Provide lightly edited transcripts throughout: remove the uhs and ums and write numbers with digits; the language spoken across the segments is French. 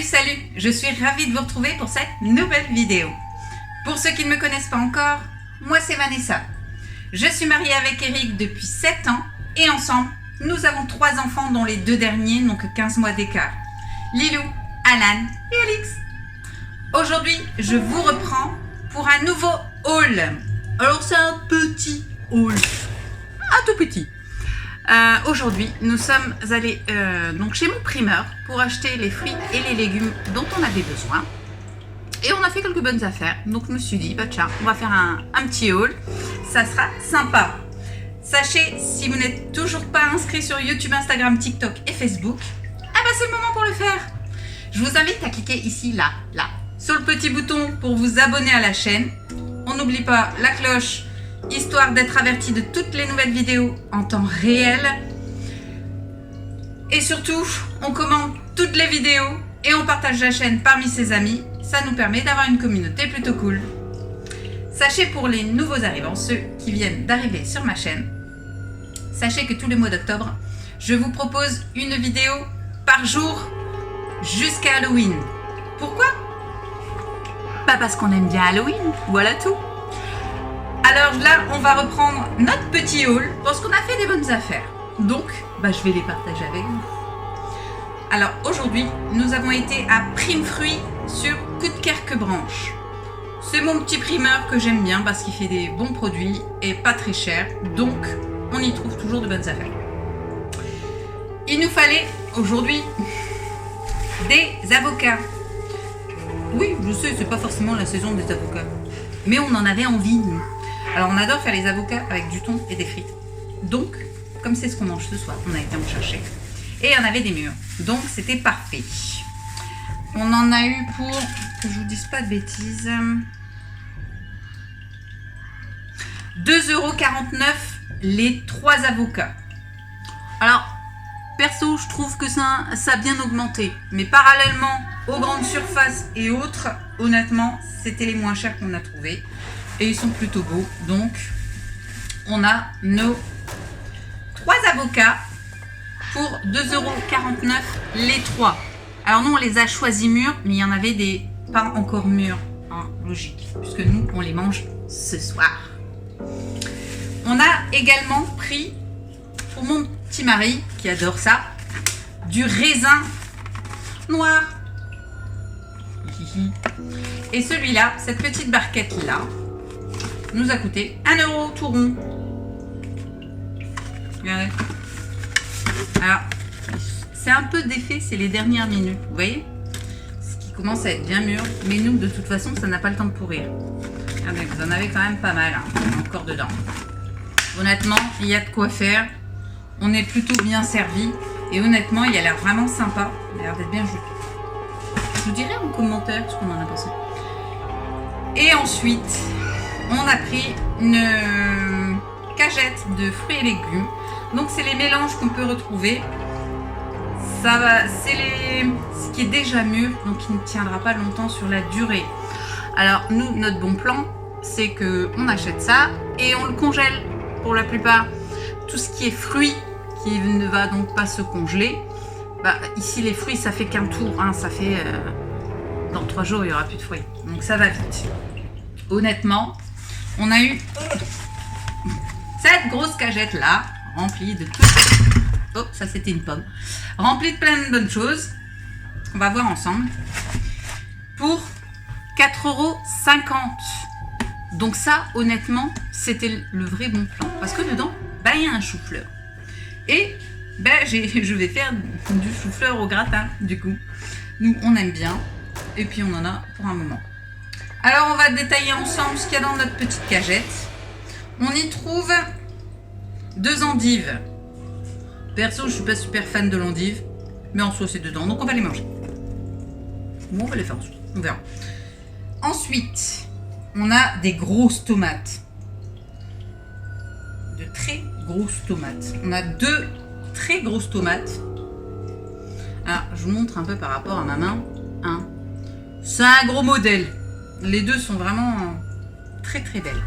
Salut, je suis ravie de vous retrouver pour cette nouvelle vidéo. Pour ceux qui ne me connaissent pas encore, moi c'est Vanessa. Je suis mariée avec Eric depuis 7 ans et ensemble, nous avons 3 enfants dont les 2 derniers n'ont que 15 mois d'écart. Lilou, Alan et Alix. Aujourd'hui, je vous reprends pour un nouveau haul. Alors c'est un petit haul, un tout petit. Aujourd'hui, nous sommes allés donc chez mon primeur pour acheter les fruits et les légumes dont on avait besoin. Et on a fait quelques bonnes affaires. Donc je me suis dit, bah tiens, on va faire un petit haul. Ça sera sympa. Sachez, si vous n'êtes toujours pas inscrit sur YouTube, Instagram, TikTok et Facebook, c'est le moment pour le faire. Je vous invite à cliquer ici, là, sur le petit bouton pour vous abonner à la chaîne. On n'oublie pas la cloche, histoire d'être averti de toutes les nouvelles vidéos en temps réel. Et surtout, on commente toutes les vidéos et on partage la chaîne parmi ses amis. Ça nous permet d'avoir une communauté plutôt cool. Sachez pour les nouveaux arrivants, ceux qui viennent d'arriver sur ma chaîne, sachez que tous les mois d'octobre, je vous propose une vidéo par jour jusqu'à Halloween. Pourquoi ? Pas parce qu'on aime bien Halloween, voilà tout. Alors là, on va reprendre notre petit haul parce qu'on a fait des bonnes affaires. Donc, je vais les partager avec vous. Alors aujourd'hui, nous avons été à Prime Fruits sur Coudekerque-Branche. C'est mon petit primeur que j'aime bien parce qu'il fait des bons produits et pas très cher. Donc, on y trouve toujours de bonnes affaires. Il nous fallait aujourd'hui des avocats. Oui, je sais, c'est pas forcément la saison des avocats. Mais on en avait envie, nous. Alors, on adore faire les avocats avec du thon et des frites. Donc, comme c'est ce qu'on mange ce soir, on a été en chercher. Et il y en avait des mûrs. Donc, c'était parfait. On en a eu pour, que je vous dise pas de bêtises, 2,49 € les 3 avocats. Alors, perso, je trouve que ça a bien augmenté. Mais parallèlement aux grandes surfaces et autres, honnêtement, c'était les moins chers qu'on a trouvés. Et ils sont plutôt beaux. Donc, on a nos 3 avocats pour 2,49 € les 3. Alors nous, on les a choisis mûrs, mais il y en avait des pas encore mûrs. Logique, puisque nous, on les mange ce soir. On a également pris, pour mon petit mari, qui adore ça, du raisin noir. Et celui-là, cette petite barquette-là, nous a coûté 1 € tout rond. Regardez. Alors, c'est un peu d'effet, c'est les dernières minutes, vous voyez, ce qui commence à être bien mûr, mais nous, de toute façon, ça n'a pas le temps de pourrir. Regardez, vous en avez quand même pas mal, encore dedans. Honnêtement, il y a de quoi faire, on est plutôt bien servi, et honnêtement, il a l'air vraiment sympa, il a l'air d'être bien joli. Je vous dirai en commentaire ce qu'on en a pensé. Et ensuite, on a pris une cagette de fruits et légumes. Donc c'est les mélanges qu'on peut retrouver. Ça va, c'est ce qui est déjà mûr, donc il ne tiendra pas longtemps sur la durée. Alors nous, notre bon plan, c'est que on achète ça et on le congèle pour la plupart. Tout ce qui est fruits, qui ne va donc pas se congeler. Ici les fruits, ça fait qu'un tour, ça fait dans 3 jours il y aura plus de fruits, donc ça va vite. Honnêtement, on a eu cette grosse cagette là, remplie de tout. Oh, ça c'était une pomme. Remplie de plein de bonnes choses. On va voir ensemble. Pour 4,50 €. Donc ça, honnêtement, c'était le vrai bon plan. Parce que dedans, il y a un chou-fleur. Et je vais faire du chou-fleur au gratin, du coup. Nous, on aime bien. Et puis, on en a pour un moment. Alors, on va détailler ensemble ce qu'il y a dans notre petite cagette. On y trouve 2 endives. Perso, je suis pas super fan de l'endive, mais en soi c'est dedans, donc on va les manger. Bon, on va les faire ensuite, on verra. Ensuite, on a des grosses tomates. De très grosses tomates. On a 2 très grosses tomates. Alors, je vous montre un peu par rapport à ma main. C'est un gros modèle. Les 2 sont vraiment très très belles.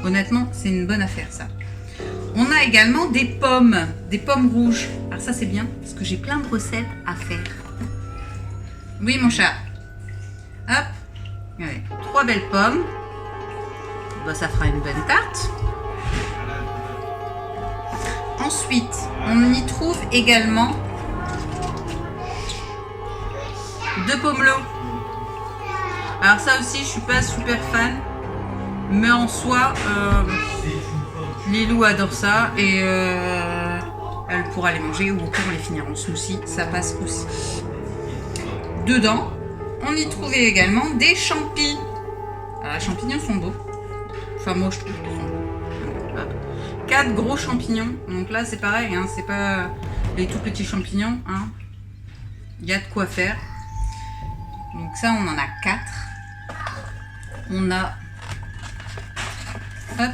Honnêtement, c'est une bonne affaire ça. On a également des pommes rouges. Alors ça c'est bien parce que j'ai plein de recettes à faire. Oui, mon chat. Hop. Regardez, 3 belles pommes. Bah, ça fera une bonne tarte. Ensuite, on y trouve également 2 pomelo. Alors ça aussi, je suis pas super fan. Mais en soi, Lilou adore ça. Et elle pourra les manger ou au pire on les finira en smoothie. Ça passe aussi. Dedans, on y trouvait également des champignons. Alors, les champignons sont beaux. Enfin, moi, je trouve qu'ils sont beaux. 4 gros champignons. Donc là, c'est pareil. Hein, c'est pas les tout petits champignons. Hein. Il y a de quoi faire. Donc ça, on en a 4. On a... Hop.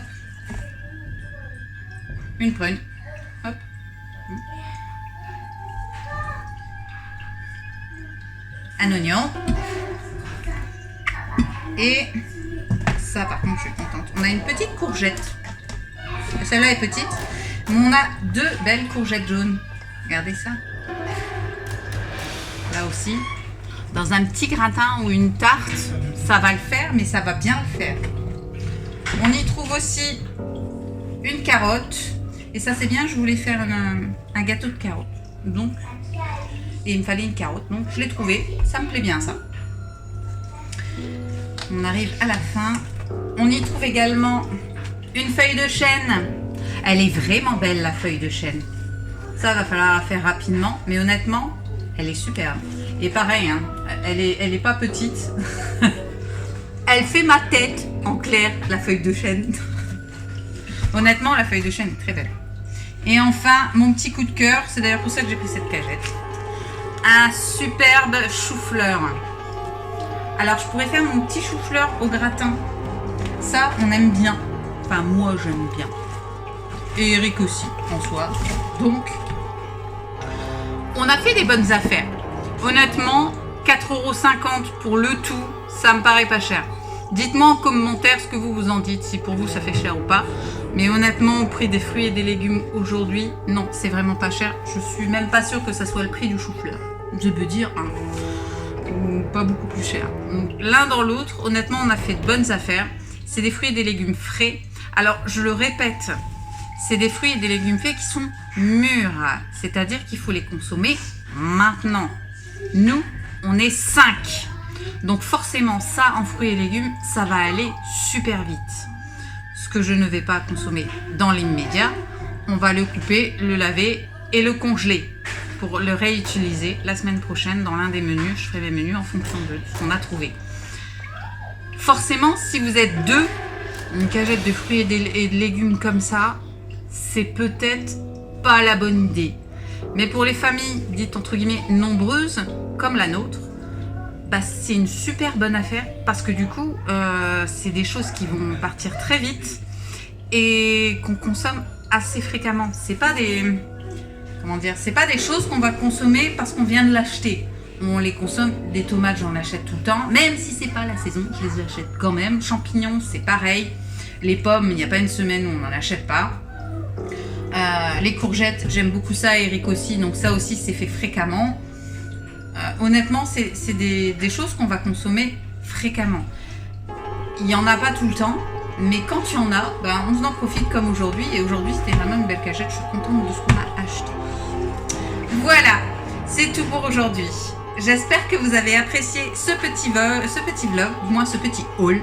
Une prune. Hop. Un oignon. Et ça, par contre, je suis contente. On a une petite courgette. Celle-là est petite. Mais on a 2 belles courgettes jaunes. Regardez ça. Là aussi. Dans un petit gratin ou une tarte, ça va le faire, mais ça va bien le faire. On y trouve aussi une carotte. Et ça, c'est bien, je voulais faire un gâteau de carottes. Donc, et il me fallait une carotte. Donc, je l'ai trouvé. Ça me plaît bien, ça. On arrive à la fin. On y trouve également une feuille de chêne. Elle est vraiment belle, la feuille de chêne. Ça, va falloir la faire rapidement. Mais honnêtement, elle est superbe. Et pareil, hein, elle est pas petite. Elle fait ma tête en clair, la feuille de chêne. Honnêtement, la feuille de chêne est très belle. Et enfin, mon petit coup de cœur, c'est d'ailleurs pour ça que j'ai pris cette cagette. Un superbe chou-fleur. Alors, je pourrais faire mon petit chou-fleur au gratin. Ça, on aime bien. Enfin, moi, j'aime bien. Et Eric aussi, en soi. Donc, on a fait des bonnes affaires. Honnêtement, 4,50 € pour le tout, ça me paraît pas cher. Dites-moi en commentaire ce que vous en dites, si pour vous ça fait cher ou pas. Mais honnêtement, au prix des fruits et des légumes aujourd'hui, non, c'est vraiment pas cher. Je suis même pas sûre que ça soit le prix du chou-fleur. Je peux dire, hein, pas beaucoup plus cher. Donc, l'un dans l'autre, honnêtement, on a fait de bonnes affaires. C'est des fruits et des légumes frais. Alors, je le répète, c'est des fruits et des légumes frais qui sont mûrs. C'est-à-dire qu'il faut les consommer maintenant. Nous, on est 5. Donc forcément, ça en fruits et légumes, ça va aller super vite. Ce que je ne vais pas consommer dans l'immédiat, on va le couper, le laver et le congeler pour le réutiliser la semaine prochaine dans l'un des menus. Je ferai mes menus en fonction de ce qu'on a trouvé. Forcément, si vous êtes 2, une cagette de fruits et de légumes comme ça, c'est peut-être pas la bonne idée. Mais pour les familles dites entre guillemets nombreuses, comme la nôtre, bah, c'est une super bonne affaire parce que du coup, c'est des choses qui vont partir très vite et qu'on consomme assez fréquemment. C'est pas des, comment dire, c'est pas des choses qu'on va consommer parce qu'on vient de l'acheter. On les consomme. Des tomates, j'en achète tout le temps, même si c'est pas la saison, je les achète quand même. Champignons, c'est pareil. Les pommes, il n'y a pas une semaine où on n'en achète pas. Les courgettes, j'aime beaucoup ça, Eric aussi, donc ça aussi c'est fait fréquemment. Honnêtement, c'est des choses qu'on va consommer fréquemment. Il n'y en a pas tout le temps, mais quand il y en a, ben, on en profite comme aujourd'hui. Et aujourd'hui, c'était vraiment une belle cagette, je suis contente de ce qu'on a acheté. Voilà, c'est tout pour aujourd'hui. J'espère que vous avez apprécié ce petit vlog, du moins ce petit haul.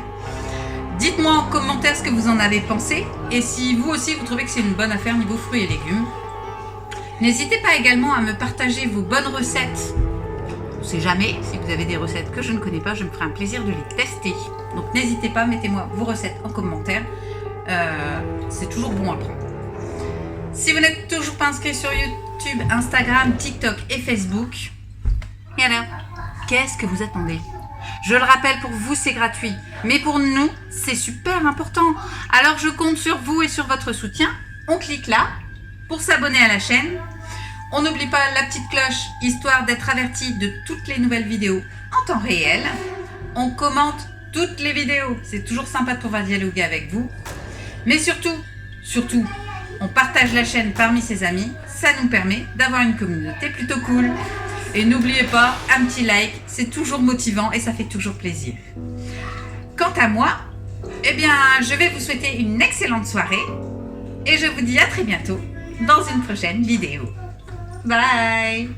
Dites-moi en commentaire ce que vous en avez pensé et si vous aussi vous trouvez que c'est une bonne affaire niveau fruits et légumes. N'hésitez pas également à me partager vos bonnes recettes. On ne sait jamais, si vous avez des recettes que je ne connais pas, je me ferai un plaisir de les tester. Donc n'hésitez pas, mettez-moi vos recettes en commentaire. C'est toujours bon à prendre. Si vous n'êtes toujours pas inscrit sur YouTube, Instagram, TikTok et Facebook, et alors, qu'est-ce que vous attendez ? Je le rappelle, pour vous, c'est gratuit. Mais pour nous, c'est super important. Alors, je compte sur vous et sur votre soutien. On clique là pour s'abonner à la chaîne. On n'oublie pas la petite cloche, histoire d'être averti de toutes les nouvelles vidéos en temps réel. On commente toutes les vidéos. C'est toujours sympa de pouvoir dialoguer avec vous. Mais surtout, on partage la chaîne parmi ses amis. Ça nous permet d'avoir une communauté plutôt cool. Et n'oubliez pas, un petit like, c'est toujours motivant et ça fait toujours plaisir. Quant à moi, eh bien, je vais vous souhaiter une excellente soirée et je vous dis à très bientôt dans une prochaine vidéo. Bye!